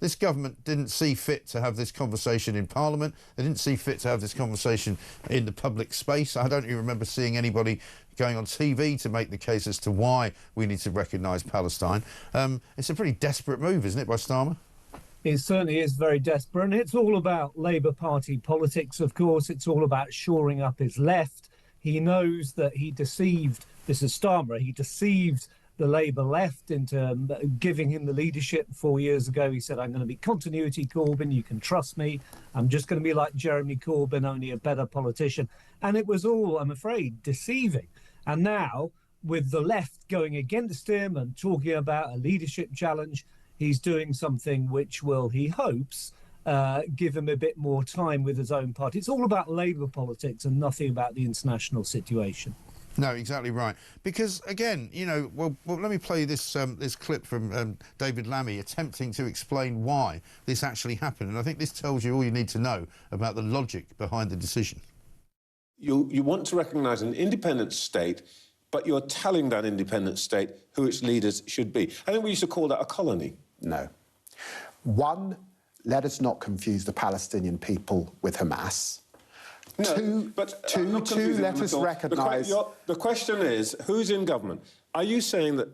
this government didn't see fit to have this conversation in Parliament. They didn't see fit to have this conversation in the public space. I don't even remember seeing anybody going on TV to make the case as to why we need to recognise Palestine. It's a pretty desperate move, isn't it, by Starmer? It certainly is very desperate, and it's all about Labour Party politics, of course. It's all about shoring up his left. He knows that he deceived, this is Starmer, he deceived the Labour left into giving him the leadership 4 years ago. He said, I'm going to be continuity Corbyn, you can trust me. I'm just going to be like Jeremy Corbyn, only a better politician. And it was all, I'm afraid, deceiving. And now, with the left going against him and talking about a leadership challenge, he's doing something which will, he hopes, give him a bit more time with his own party. It's all about Labour politics and nothing about the international situation. No, exactly right. Because, again, you know, well let me play this this clip from David Lammy attempting to explain why this actually happened. And I think this tells you all you need to know about the logic behind the decision. You want to recognise an independent state, but you're telling that independent state who its leaders should be. I think we used to call that a colony. No. One, let us not confuse the Palestinian people with Hamas. No, two, let us recognise... The question is, who's in government? Are you saying that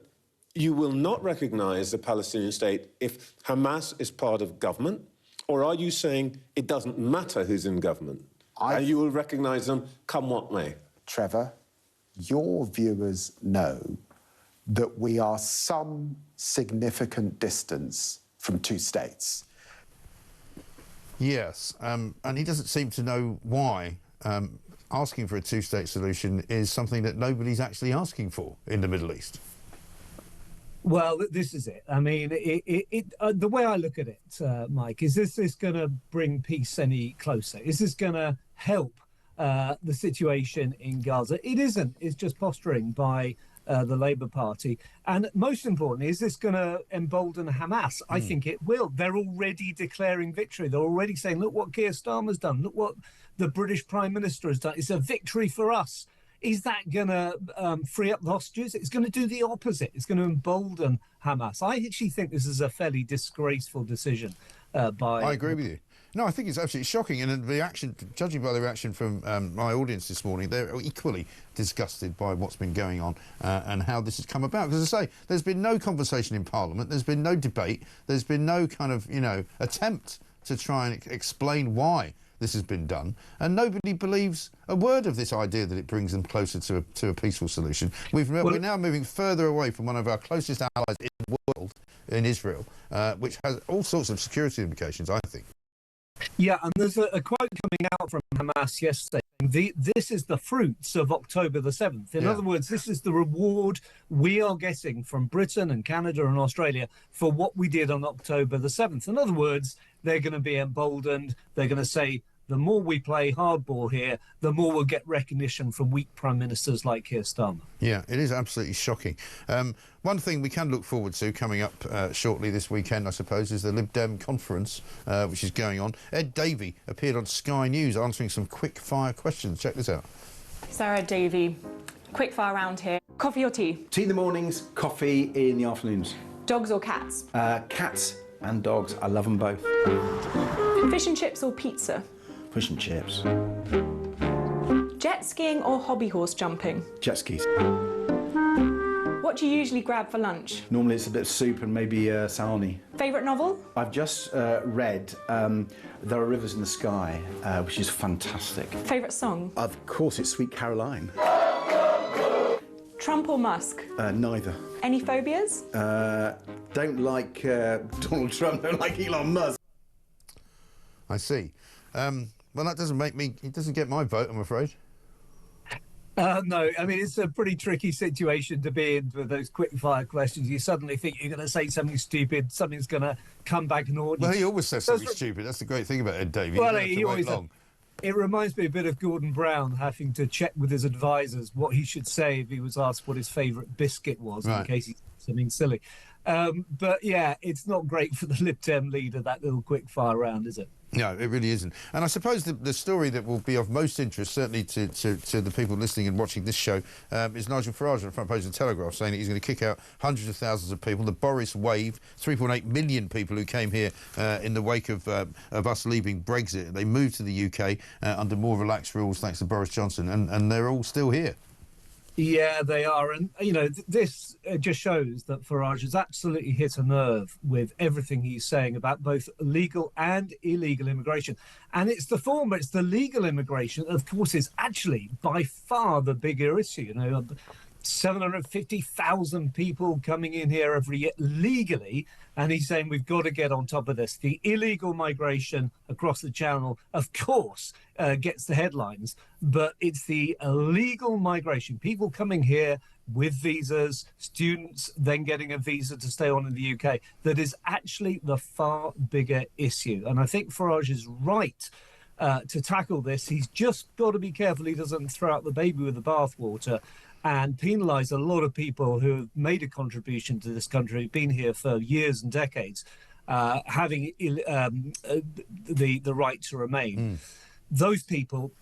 you will not recognise the Palestinian state if Hamas is part of government? Or are you saying it doesn't matter who's in government? And you will recognise them come what may? Trevor, your viewers know that we are some significant distance from two states. Yes, and he doesn't seem to know why asking for a two-state solution is something that nobody's actually asking for in the Middle East. Well, this is it. I mean, the way I look at it, Mike, is this going to bring peace any closer? Is this going to help the situation in Gaza? It isn't. It's just posturing by the Labour Party. And most importantly, is this going to embolden Hamas? I think it will. They're already declaring victory. They're already saying, look what Keir Starmer's done. Look what the British Prime Minister has done. It's a victory for us. Is that going to free up the hostages? It's going to do the opposite. It's going to embolden Hamas. I actually think this is a fairly disgraceful decision by... I agree with you. No, I think it's absolutely shocking. And the reaction, judging by the reaction from my audience this morning, they're equally disgusted by what's been going on and how this has come about. Because, as I say, there's been no conversation in Parliament. There's been no debate. There's been no kind of, you know, attempt to try and explain why this has been done, and nobody believes a word of this idea that it brings them closer to a peaceful solution. We're now moving further away from one of our closest allies in the world, in Israel, which has all sorts of security implications, I think. Yeah, and there's a quote coming out from Hamas yesterday. This is the fruits of October the 7th. In other words, this is the reward we are getting from Britain and Canada and Australia for what we did on October the 7th. In other words, they're going to be emboldened. They're going to say, the more we play hardball here, the more we'll get recognition from weak prime ministers like Keir Starmer. Yeah, it is absolutely shocking. One thing we can look forward to coming up shortly this weekend, I suppose, is the Lib Dem conference, which is going on. Ed Davey appeared on Sky News answering some quick-fire questions. Check this out. Sarah Davey, quick-fire round here. Coffee or tea? Tea in the mornings, coffee in the afternoons. Dogs or cats? Cats and dogs. I love them both. Fish and chips or pizza? Fish and chips. Jet skiing or hobby horse jumping? Jet skis. What do you usually grab for lunch? Normally it's a bit of soup and maybe salami. Favourite novel? I've just read There Are Rivers in the Sky, which is fantastic. Favourite song? Of course, it's Sweet Caroline. Trump or Musk? Neither. Any phobias? Don't like Donald Trump, don't like Elon Musk. I see. Well, that doesn't make me... It doesn't get my vote, I'm afraid. No, I mean, it's a pretty tricky situation to be in with those quick-fire questions. You suddenly think you're going to say something stupid, something's going to come back and haunt you. Well, he always says something stupid. That's the great thing about Ed Davey. Well, he always... It reminds me a bit of Gordon Brown having to check with his advisors what he should say if he was asked what his favourite biscuit was, in case he said something silly. But yeah, it's not great for the Lib Dem leader, that little quick fire round, is it? No, it really isn't. And I suppose the story that will be of most interest, certainly to the people listening and watching this show, is Nigel Farage on the front page of the Telegraph saying that he's going to kick out hundreds of thousands of people. The Boris wave, 3.8 million people who came here in the wake of us leaving Brexit. They moved to the UK under more relaxed rules thanks to Boris Johnson, and they're all still here. Yeah, they are. And, you know, this just shows that Farage has absolutely hit a nerve with everything he's saying about both legal and illegal immigration. And it's the former, it's the legal immigration, of course, is actually by far the bigger issue. You know, 750,000 people coming in here every year legally. And he's saying we've got to get on top of this. The illegal migration across the channel, of course, gets the headlines, but it's the illegal migration, people coming here with visas, students then getting a visa to stay on in the UK, that is actually the far bigger issue. And I think Farage is right to tackle this. He's just got to be careful he doesn't throw out the baby with the bathwater and penalise a lot of people who have made a contribution to this country, been here for years and decades, having the right to remain. Those people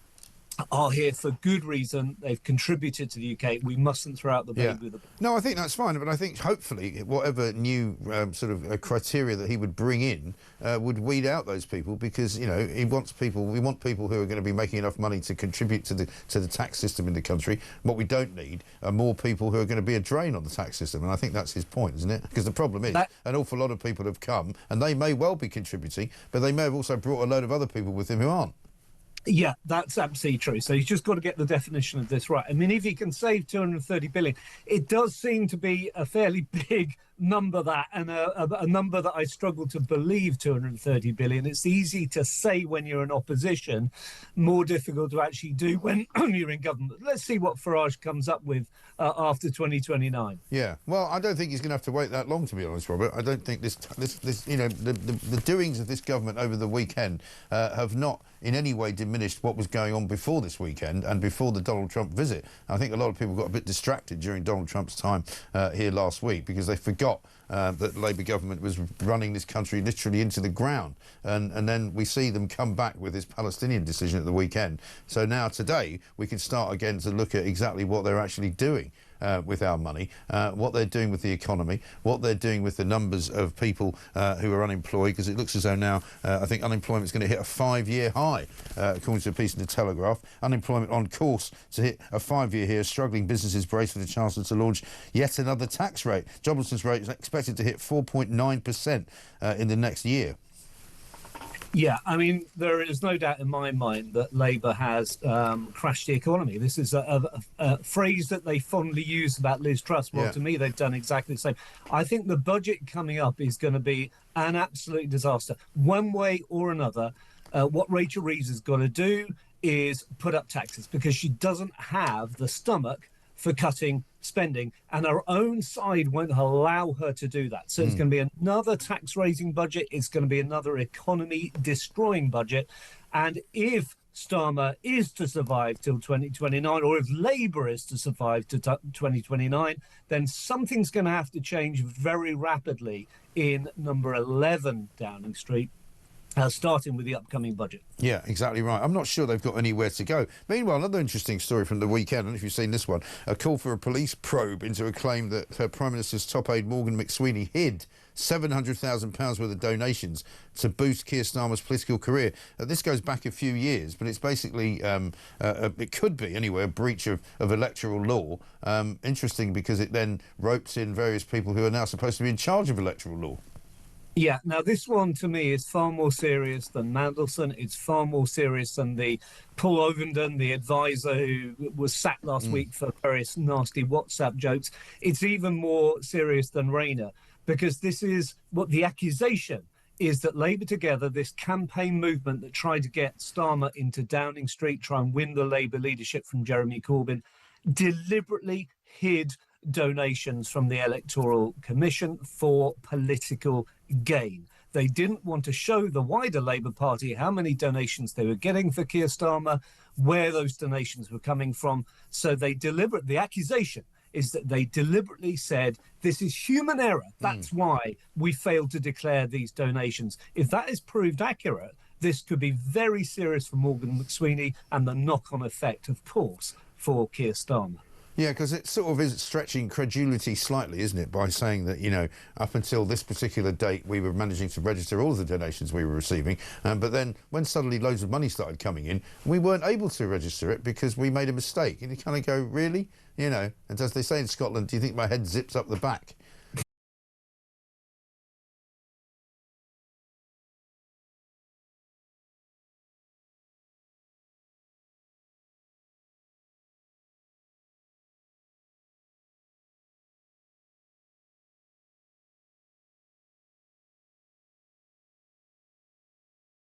are here for good reason. They've contributed to the UK. We mustn't throw out the baby with the... No, I think that's fine, but I think hopefully whatever new sort of criteria that he would bring in would weed out those people, because, you know, he wants people. We want people who are going to be making enough money to contribute to the tax system in the country. What we don't need are more people who are going to be a drain on the tax system, and I think that's his point, isn't it? Because the problem is an awful lot of people have come, and they may well be contributing, but they may have also brought a load of other people with them who aren't. Yeah, that's absolutely true. So he's just got to get the definition of this right. I mean, if he can save 230 billion, it does seem to be a fairly big number, that, and a number that I struggle to believe, 230 billion. It's easy to say when you're in opposition, more difficult to actually do when you're in government. Let's see what Farage comes up with after 2029. Yeah, well, I don't think he's going to have to wait that long, to be honest, Robert. I don't think this you know, the doings of this government over the weekend have not in any way diminished what was going on before this weekend and before the Donald Trump visit. I think a lot of people got a bit distracted during Donald Trump's time here last week because they forgot that the Labour government was running this country literally into the ground. And then we see them come back with this Palestinian decision at the weekend. So now today we can start again to look at exactly what they're actually doing with our money, what they're doing with the economy, what they're doing with the numbers of people who are unemployed, because it looks as though now I think unemployment is going to hit a 5-year high, according to a piece in the Telegraph. Unemployment on course to hit a 5-year here. Struggling businesses brace for the Chancellor to launch yet another tax rate. Joblessness rate is expected to hit 4.9% in the next year. Yeah, I mean, there is no doubt in my mind that Labour has crashed the economy. This is a phrase that they fondly use about Liz Truss. Well, to me, they've done exactly the same. I think the budget coming up is going to be an absolute disaster. One way or another, what Rachel Reeves has got to do is put up taxes, because she doesn't have the stomach for cutting spending, and her own side won't allow her to do that. So it's going to be another tax-raising budget. It's going to be another economy-destroying budget. And if Starmer is to survive till 2029, or if Labour is to survive to 2029, then something's going to have to change very rapidly in number 11 Downing Street. Starting with the upcoming budget. Yeah, exactly right. I'm not sure they've got anywhere to go. Meanwhile, another interesting story from the weekend, I don't know if you've seen this one, a call for a police probe into a claim that her Prime Minister's top aide Morgan McSweeney hid £700,000 worth of donations to boost Keir Starmer's political career. This goes back a few years, but it's basically, it could be anyway, a breach of electoral law. Interesting, because it then ropes in various people who are now supposed to be in charge of electoral law. Yeah, now this one to me is far more serious than Mandelson. It's far more serious than the Paul Ovenden, the advisor who was sacked last week for various nasty WhatsApp jokes. It's even more serious than Rayner, because this is what the accusation is, that Labour Together, this campaign movement that tried to get Starmer into Downing Street, try and win the Labour leadership from Jeremy Corbyn, deliberately hid donations from the Electoral Commission for political gain. They didn't want to show the wider Labour Party how many donations they were getting for Keir Starmer, where those donations were coming from. So they the accusation is that they deliberately said, this is human error. That's why we failed to declare these donations. If that is proved accurate, this could be very serious for Morgan McSweeney and the knock-on effect, of course, for Keir Starmer. Yeah, because it sort of is stretching credulity slightly, isn't it, by saying that, you know, up until this particular date we were managing to register all of the donations we were receiving, but then when suddenly loads of money started coming in, we weren't able to register it because we made a mistake. And you kind of go, really? You know, and as they say in Scotland, do you think my head zips up the back?